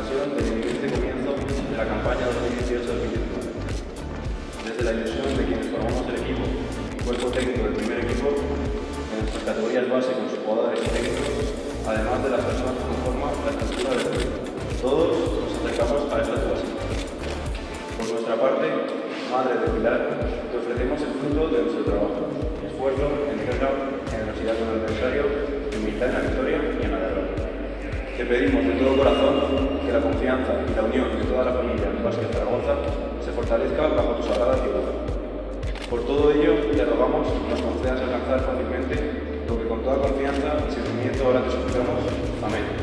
ocasión del inminente comienzo de la campaña 2018-2019. Desde la ilusión de quienes formamos el equipo y cuerpo técnico del primer equipo, en nuestras categorías base con sus jugadores y técnicos, además de las personas que conforman la estructura del club, todos nos acercamos a esta actuación. Por nuestra parte, madre de Pilar, te ofrecemos el fruto de nuestro trabajo, esfuerzo, entrega, generosidad con el adversario, humildad en la victoria y en la derrota. Te pedimos de todo corazón que la confianza y la unión de toda la familia en Básquet Zaragoza se fortalezca bajo tu sagrada ciudad. Por todo ello, te rogamos que nos concedas alcanzar fácilmente lo que con toda confianza y sentimiento ahora te suplicamos. Amén.